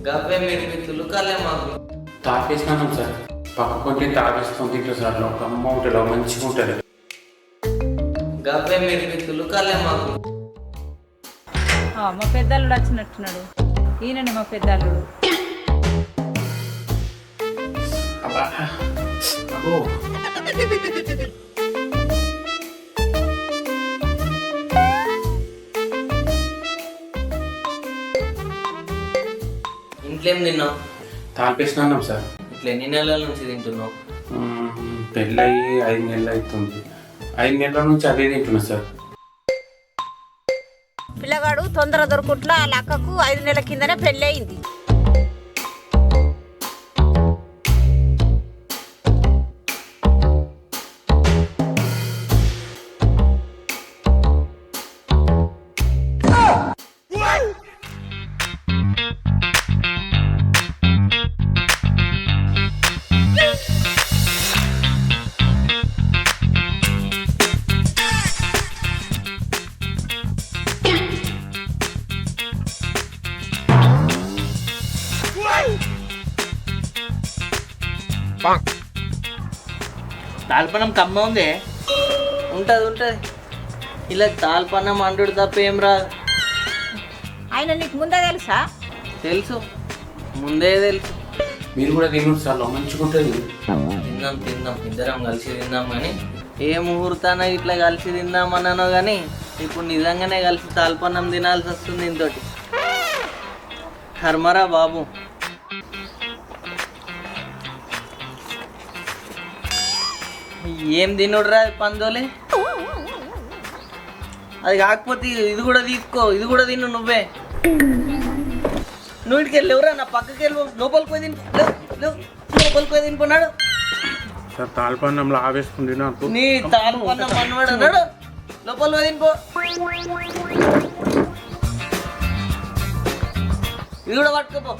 గవ్వే మిడిపిత్తులు కళ్ళే మాకు తాపేసినాను సార్ పక్క కొంటే తాపేస్తాం తింటారు సార్ ఒక అమ్మ ఉంటుంది మంచిగా ఉంటుంది. గవ్వే మిడిపిత్తులు కళ్ళే మాకు మా పెద్దల్లుడు వచ్చినట్టున్నాడు. ఈయనండి మా పెద్దల్లుడు. అబ్బా అబ్బో ఇంట్లో ఏం తిన్నావు? తాపేసినాను సార్. ఇట్లా ఎన్ని నెలల నుంచి తింటున్నావు? పెళ్ళయి 5 నెలలు అవుతుంది. 5 నెలల నుంచి అదే తింటున్నా సార్. పిల్లగాడు తొందర దొరుకుట్లా వాళ్ళ అక్కకు 5 నెలల కిందనే పెళ్ళి అయింది. తాల్పనం కమ్మ ఉంది. ఉంటుంది ఇలా తాల్పనం అండు తప్ప ఏం రాదు. ఆయన నీకు ముందే తెలుసా? తెలుసు, ముందే తెలుసు. మీరు కూడా తినరు సార్ మంచిగా ఉంటుంది. తిందాం ఇద్దరం కలిసి తిందాం. కానీ ఏ ముహూర్తాన ఇట్లా కలిసి తిందామన్నానో కానీ ఇప్పుడు నిజంగానే కలిసి తాల్పన్నం తినాల్సి వస్తుంది. ఇంతోటి కర్మరా బాబు. ఏం తినుడురా పందోలే. అది కాకపోతే ఇది కూడా తీసుకో, ఇది కూడా తిను నువ్వే. నువ్వు ఇటుకి వెళ్ళివరా, నా పక్కకి వెళ్ళి లోపలికి పోయి తిను. లోపలికి పోయి తినిపోన్నాడు. సార్ తాల్పన్నంలో ఆవేసుకుంది నాకు. నీ తాల్పన్నం అన్నవాడు అన్నాడు. లోపల పోయి తినిపో. ఇది కూడా పట్టుకోపో.